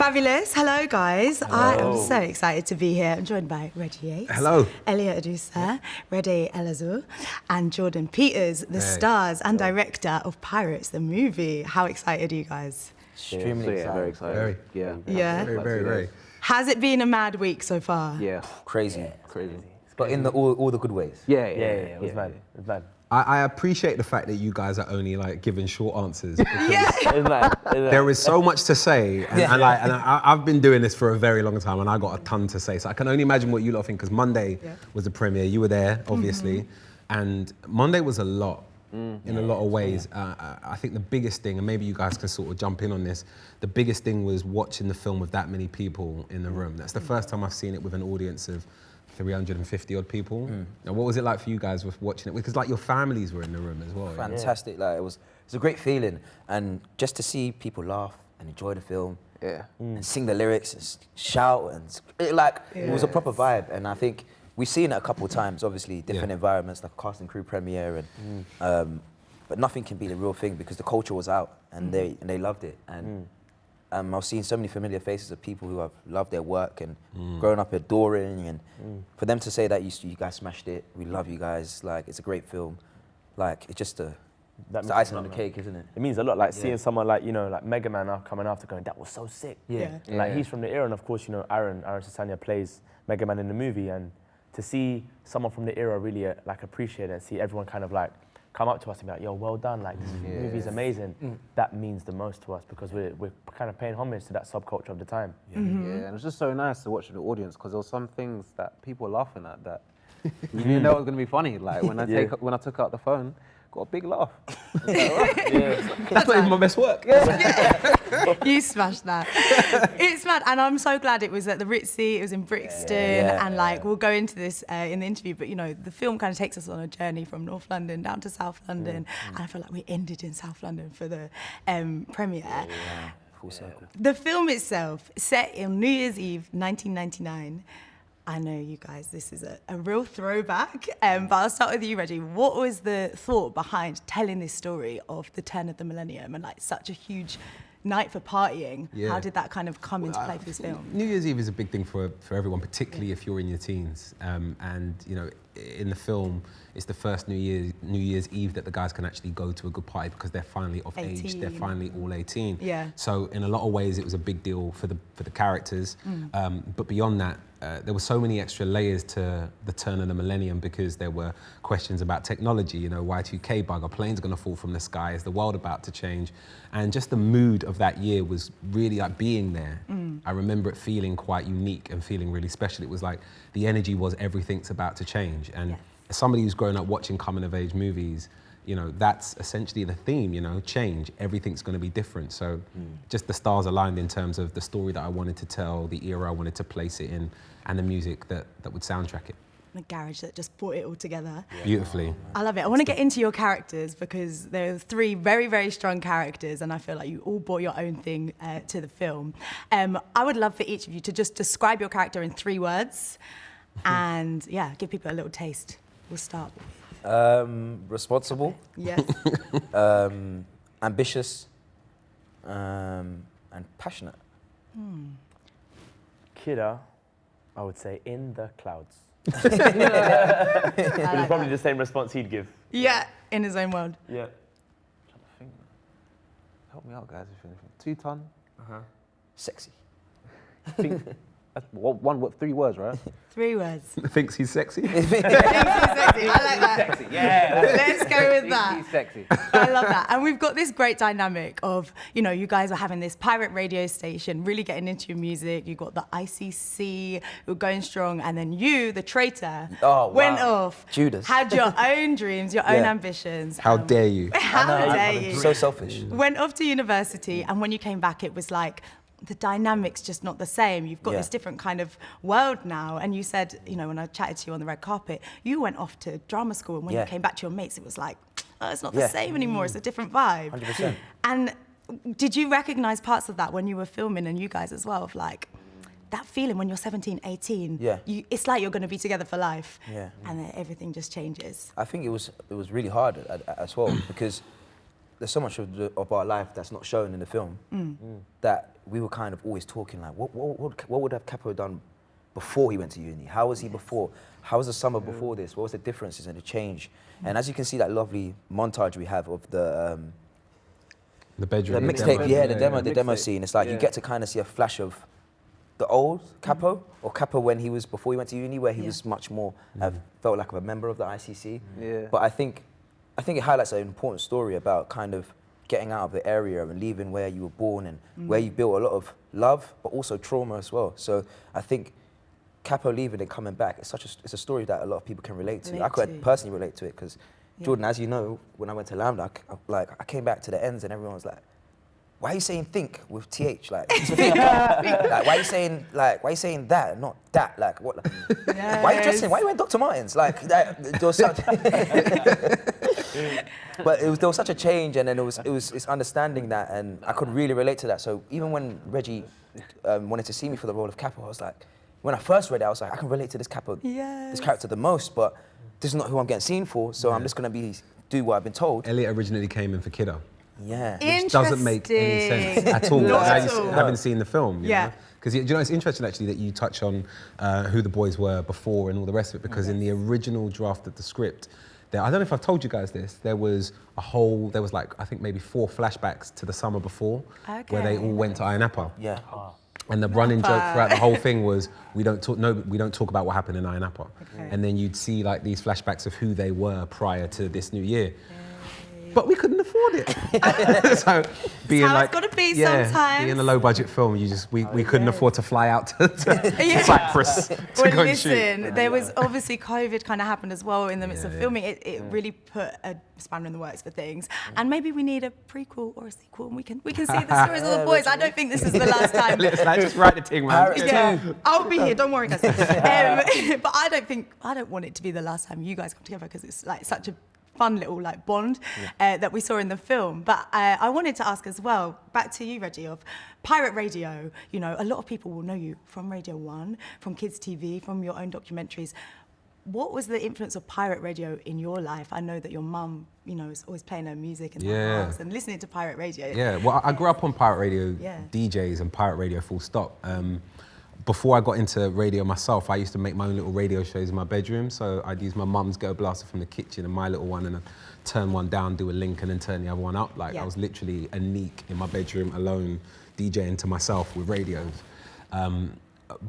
Fabulous. Hello, guys. Hello. I am so excited to be here. I'm joined by Reggie Yates. Hello. Elliot Edusah, Reda Elazouar, and Jordan Peters, the stars and director of Pirates, the movie. How excited are you guys? Extremely excited. Very excited. Yeah. Very. Has it been a mad week so far? Yeah. Crazy. Crazy. But in all the good ways. Yeah. It was mad. It was mad. I appreciate the fact that you guys are only like giving short answers. Yeah. There is so much to say, and I've been doing this for a very long time, and I got a ton to say. So I can only imagine what you lot think, because Monday was the premiere. You were there, obviously, and Monday was a lot in a lot of ways. I think the biggest thing, and maybe you guys can sort of jump in on this, the biggest thing was watching the film with that many people in the room. That's the first time I've seen it with an audience of 350 odd people. And what was it like for you guys with watching it? Because like your families were in the room as well. Fantastic. Like it was a great feeling, and just to see people laugh and enjoy the film, and sing the lyrics and shout, and it was a proper vibe. And I think we've seen it a couple of times. Obviously, different environments, like cast and crew premiere, and but nothing can be the real thing because the culture was out, and they loved it. And I was seeing so many familiar faces of people who have loved their work and grown up adoring, and for them to say that you guys smashed it, we love you guys, like it's a great film, like it's just it's the icing on the cake, isn't it? It means a lot, like seeing someone like, like Mega Man coming after going, that was so sick. Like he's from the era, and of course, Aaron Sasanya plays Mega Man in the movie, and to see someone from the era really like appreciate it and see everyone kind of like come up to us and be like, yo, well done, like this movie's amazing. That means the most to us because we're kind of paying homage to that subculture of the time. And it was just so nice to watch the audience because there were some things that people were laughing at that you didn't know it was going to be funny. Like when I took out the phone, got a big laugh. That's not even my best work. You smashed that. It's mad, and I'm so glad it was at the Ritzy, it was in Brixton, and like we'll go into this in the interview, but the film kind of takes us on a journey from North London down to South London, and I feel like we ended in South London for the premiere. Full circle. The film itself, set in New Year's Eve, 1999. I know you guys, this is a real throwback, but I'll start with you, Reggie. What was the thought behind telling this story of the turn of the millennium and like such a huge night for partying? How did that kind of come into play for this film? New Year's Eve is a big thing for everyone, particularly if you're in your teens. And in the film, it's the first New Year's Eve that the guys can actually go to a good party because they're finally of age. They're finally all 18. So in a lot of ways, it was a big deal for the characters. But beyond that, there were so many extra layers to the turn of the millennium because there were questions about technology, Y2K bug, are planes going to fall from the sky, is the world about to change? And just the mood of that year was really like being there. I remember it feeling quite unique and feeling really special. It was like the energy was everything's about to change. And as somebody who's grown up watching coming of age movies, that's essentially the theme, change, everything's going to be different. So just the stars aligned in terms of the story that I wanted to tell, the era I wanted to place it in, and the music that would soundtrack it. The garage that just brought it all together. Beautifully. I love it. I want to get into your characters because there are three very, very strong characters, and I feel like you all brought your own thing to the film. I would love for each of you to just describe your character in 3 words and give people a little taste. We'll start. Responsible. Yes. Ambitious. And passionate. Kidda, I would say in the clouds. It's probably the same response he'd give. Yeah, in his own world. Yeah. I'm trying to think. Help me out, guys. If anything. 2 Tonne. Sexy. That's 3 words, right? 3 words. Thinks he's sexy? Thinks he's sexy. I like that. Sexy, yeah. Let's go with that. He's sexy. I love that. And we've got this great dynamic of, you guys are having this pirate radio station, really getting into your music. You got the ICC, who were going strong, and then you, the traitor, went off. Judas. Had your own dreams, your own ambitions. How dare you? How dare you? So selfish. Went off to university, and when you came back, it was like, the dynamic's just not the same. You've got this different kind of world now. And you said, when I chatted to you on the red carpet, you went off to drama school, and when you came back to your mates, it was like, oh, it's not the same anymore. It's a different vibe. 100%. And did you recognize parts of that when you were filming, and you guys as well, of like, that feeling when you're 17, 18, it's like you're going to be together for life, and then everything just changes. I think it was really hard as well because there's so much of our life that's not shown in the film that we were kind of always talking like, what would have Cappo done before he went to uni? How was he before? How was the summer before this? What was the differences and the change? And as you can see, that lovely montage we have of the bedroom, the mixtape, the demo Mixtape. scene. It's like you get to kind of see a flash of the old Cappo, or Cappo when he was before he went to uni, where he was much more felt like a member of the ICC. Yeah. But I think it highlights an important story about kind of getting out of the area and leaving where you were born and where you built a lot of love, but also trauma as well. So I think Cappo leaving and coming back, it's a story that a lot of people can relate to. I could personally relate to it because Jordan, as you know, when I went to Lambda, I came back to the ends and everyone was like, "Why are you saying think with TH? Like, think. Like, why are you saying that, not that? Like, what? Like, why are you dressing? Why are you wearing Dr. Martens? Like, there was such. But there was such a change, and then it's understanding that, and I could really relate to that. So even when Reggie wanted to see me for the role of Cappo, I was like, when I first read it, I was like, I can relate to this Cappo, this character the most, but this is not who I'm getting seen for, so I'm just gonna do what I've been told. Elliot originally came in for Kidda. Yeah. Which doesn't make any sense at all. Having seen the film, you know? Because you know, it's interesting actually that you touch on who the boys were before and all the rest of it, because in the original draft of the script, I don't know if I've told you guys this, there was like, I think maybe 4 flashbacks to the summer before, where they all went to Ayia Napa. Yeah. And the running joke throughout the whole thing was, we don't talk about what happened in Ayia Napa. And then you'd see like these flashbacks of who they were prior to this new year. But we couldn't afford it. So being like, it's gotta be sometimes. Being a low budget film, we couldn't afford to fly out to Cyprus to go and shoot. Listen, there was obviously COVID kind of happened as well in the midst of filming. It really put a spanner in the works for things. And maybe we need a prequel or a sequel, and we can see the stories of the boys. I don't think this is the last time. Let's just write the thing, man. Yeah, I'll be here. Don't worry, guys. But I don't want it to be the last time you guys come together, because it's like such a fun little like bond that we saw in the film. But I wanted to ask as well, back to you, Reggie, of Pirate Radio. You know, a lot of people will know you from Radio 1, from Kids TV, from your own documentaries. What was the influence of Pirate Radio in your life? I know that your mum, you know, is always playing her music in the house and listening to Pirate Radio. Yeah, well, I grew up on Pirate Radio DJs and Pirate Radio full stop. Before I got into radio myself, I used to make my own little radio shows in my bedroom. So I'd use my mum's Go Blaster from the kitchen and my little one, and I'd turn one down, do a link, and then turn the other one up. Like I was literally a neek in my bedroom alone, DJing to myself with radios.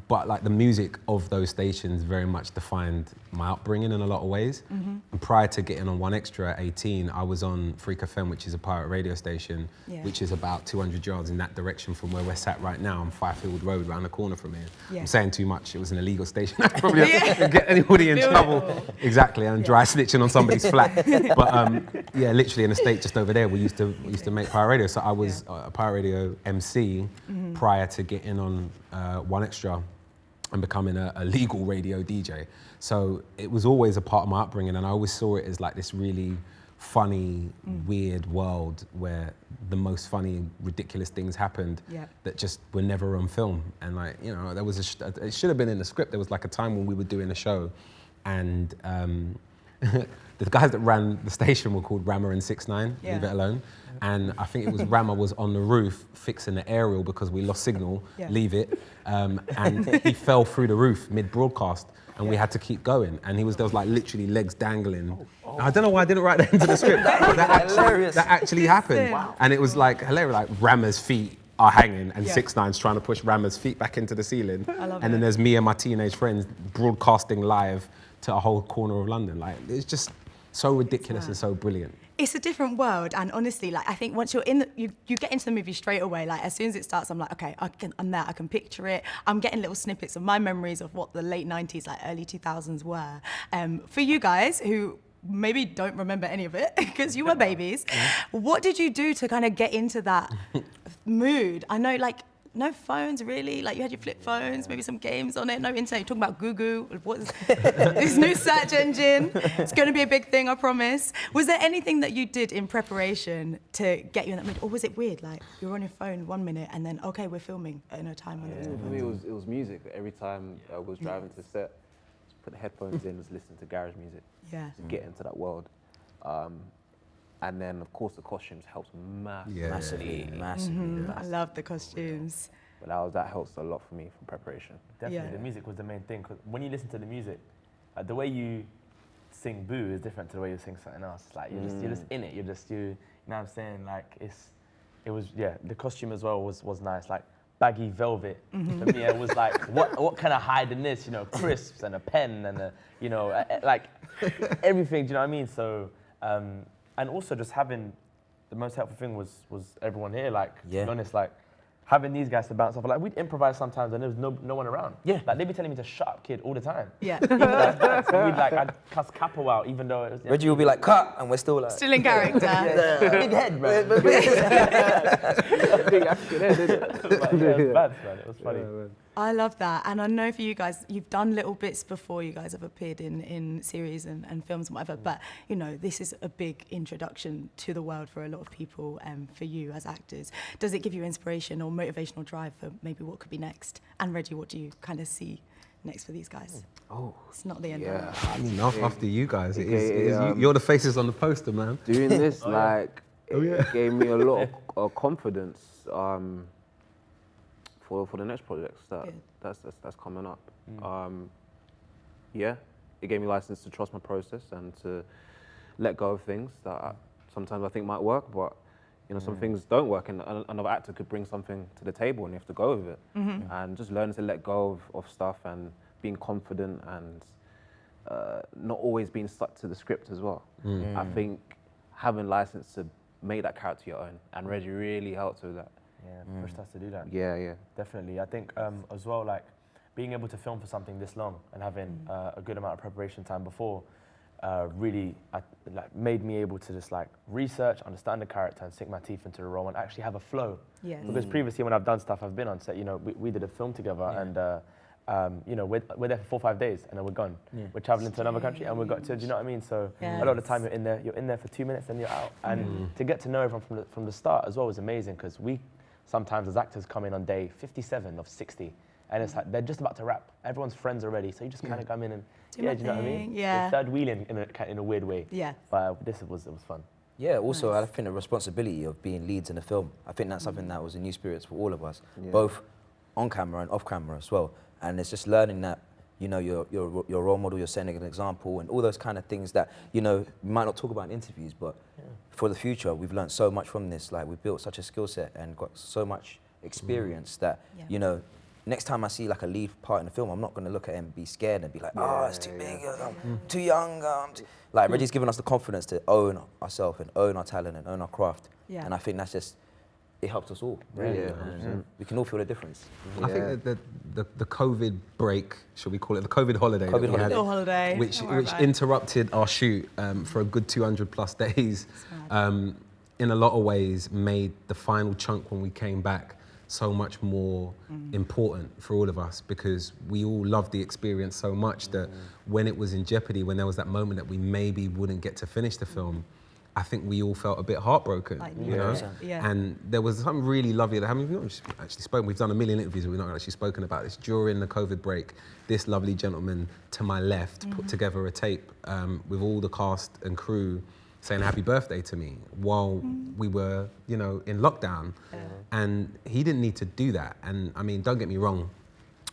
But like the music of those stations very much defined my upbringing in a lot of ways. And prior to getting on 1Extra at 18, I was on Freak FM, which is a pirate radio station, which is about 200 yards in that direction from where we're sat right now on Firefield Road, around the corner from here. I'm saying too much, it was an illegal station. I'd probably get anybody in trouble. Exactly, and dry snitching on somebody's flat. But yeah, literally in the estate just over there, we used to make pirate radio. So I was a pirate radio MC prior to getting on 1Extra and becoming a legal radio DJ. So it was always a part of my upbringing, and I always saw it as like this really funny, weird world where the most funny, ridiculous things happened that just were never on film. And like, you know, there was it should have been in the script. There was like a time when we were doing a show, and the guys that ran the station were called Rammer and 6ix9ine, Leave It Alone. And I think it was Rammer was on the roof fixing the aerial because we lost signal, Leave It, and he fell through the roof mid-broadcast, and we had to keep going. And there was like literally legs dangling. I don't know why I didn't write that into the script, but that actually happened. Wow. And it was like hilarious, like Rammer's feet are hanging and 6ix9ine's trying to push Rammer's feet back into the ceiling. And then there's me and my teenage friends broadcasting live to a whole corner of London. Like, it's just so ridiculous and so brilliant. It's a different world, and honestly, like I think once you're in, you get into the movie straight away. Like as soon as it starts, I'm like, okay, I'm there. I can picture it. I'm getting little snippets of my memories of what the late '90s, like early 2000s were. For you guys who maybe don't remember any of it because you were babies, what did you do to kind of get into that mood? I know, like. No phones, really? Like, you had your flip phones, maybe some games on it, no internet. You're talking about Google, what's this new search engine? It's going to be a big thing, I promise. Was there anything that you did in preparation to get you in that mood? Or was it weird? Like, you're on your phone 1 minute and then, okay, we're filming in a time when For me, it was music. Every time I was driving to set, just put the headphones in, just listen to garage music. To get into that world. And then, of course, the costumes helps massively. Massively. I love the costumes. But that helps a lot for me for preparation. Definitely, the music was the main thing. 'Cause when you listen to the music, the way you sing "Boo" is different to the way you sing something else. Like you're just in it. You know what I'm saying? Like it was the costume as well was nice. Like baggy velvet. For me, it was like what can I hide in this? You know, crisps and a pen and like everything. Do you know what I mean? So and also just having the most helpful thing was everyone here. Like to be honest, like having these guys to bounce off. Like we'd improvise sometimes and there was no one around. Yeah. Like they'd be telling me to shut up, kid, all the time. Yeah. So I'd cuss Cappo out even though it was... Reggie will be like, cut, and we're still like... Still in character. Big head, bro. Big African head, isn't it? It was bad, man. It was funny. I love that. And I know for you guys, you've done little bits before you guys have appeared in series and films and whatever, but, you know, this is a big introduction to the world for a lot of people and for you as actors. Does it give you inspiration or motivational drive for maybe what could be next? And Reggie, what do you kind of see next for these guys? Oh, it's not the end. Yeah. I mean, after you guys, you're the faces on the poster, man. Doing this, it gave me a lot of confidence for the next projects that's coming up. It gave me license to trust my process and to let go of things that sometimes I think might work, but some things don't work, and another actor could bring something to the table and you have to go with it. And just learning to let go of stuff and being confident and not always being stuck to the script as well. I think having license to make that character your own, and Reggie really helped with that. Yeah, pushed us to do that. Yeah. Definitely. I think as well, like being able to film for something this long and having a good amount of preparation time before really made me able to just like research, understand the character and sink my teeth into the role and actually have a flow. Yes. Because previously when I've done stuff, I've been on set, we did a film together and we're there for 4 or 5 days and then we're gone. We're traveling to another country and we've got to, do you know what I mean? So a lot of the time you're in there for 2 minutes and you're out. And to get to know everyone from the start as well was amazing, because we sometimes as actors come in on day 57 of 60 and it's like they're just about to wrap. Everyone's friends already, so you just kind of come in and do you know what I mean? Yeah. Third wheeling in a weird way. Yeah. But it was fun. Yeah, also I think the responsibility of being leads in a film, I think that's something that was a new experience for all of us, both on camera and off camera as well. And it's just learning that, your role model, you're setting an example and all those kind of things that, we might not talk about in interviews, but for the future, we've learned so much from this. Like we've built such a skill set and got so much experience that, next time I see like a lead part in a film, I'm not going to look at him and be scared and be like, it's too big, I'm too young. Like Reggie's given us the confidence to own ourselves and own our talent and own our craft. Yeah. And I think that's just, it helps us all. Really. Yeah. We can all feel the difference. I think that the COVID break, shall we call it, the COVID holiday, which interrupted our shoot for a good 200 plus days, in a lot of ways made the final chunk when we came back so much more important for all of us, because we all loved the experience so much that when it was in jeopardy, when there was that moment that we maybe wouldn't get to finish the film, I think we all felt a bit heartbroken, And there was something really lovely that happened. We've not actually spoken, we've done a million interviews and we've not actually spoken about this. During the COVID break, this lovely gentleman to my left put together a tape with all the cast and crew saying happy birthday to me while we were, in lockdown. And he didn't need to do that. And I mean, don't get me wrong,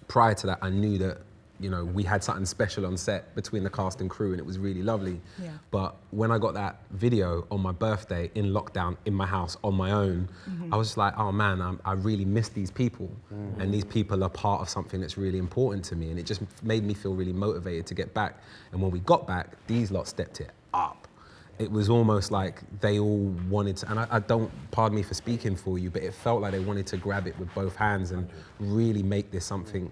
prior to that, I knew that, we had something special on set between the cast and crew and it was really lovely. Yeah. But when I got that video on my birthday in lockdown, in my house, on my own, I was just like, oh man, I really miss these people. And these people are part of something that's really important to me. And it just made me feel really motivated to get back. And when we got back, these lot stepped it up. It was almost like they all wanted to, and I don't, pardon me for speaking for you, but it felt like they wanted to grab it with both hands and really make this something,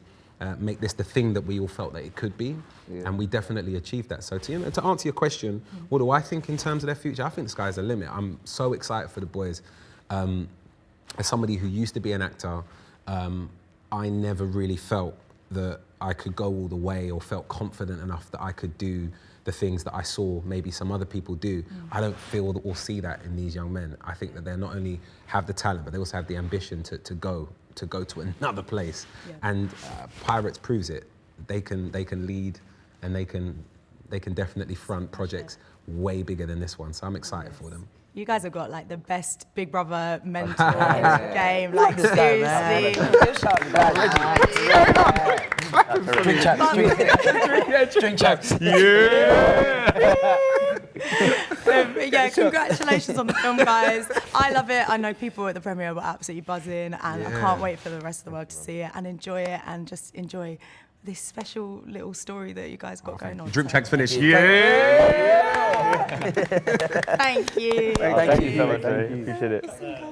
make this the thing that we all felt that it could be. And we definitely achieved that. So to answer your question, what do I think in terms of their future? I think the sky's the limit. I'm so excited for the boys. As somebody who used to be an actor, I never really felt that I could go all the way or felt confident enough that I could do the things that I saw maybe some other people do. I don't feel or see that in these young men. I think that they not only have the talent, but they also have the ambition to go to another place. And Pirates proves it. They can lead, and they can definitely front projects way bigger than this one. So I'm excited for them. You guys have got like the best Big Brother mentor in the game. Like seriously. Drink chaps. Yeah, congratulations on the film, guys. I love it. I know people at the premiere were absolutely buzzing, and I can't wait for the rest of the world to see it and enjoy it, and just enjoy this special little story that you guys got going on. Drip check's finished. Thank you. Thank you so much, Ray. Appreciate it.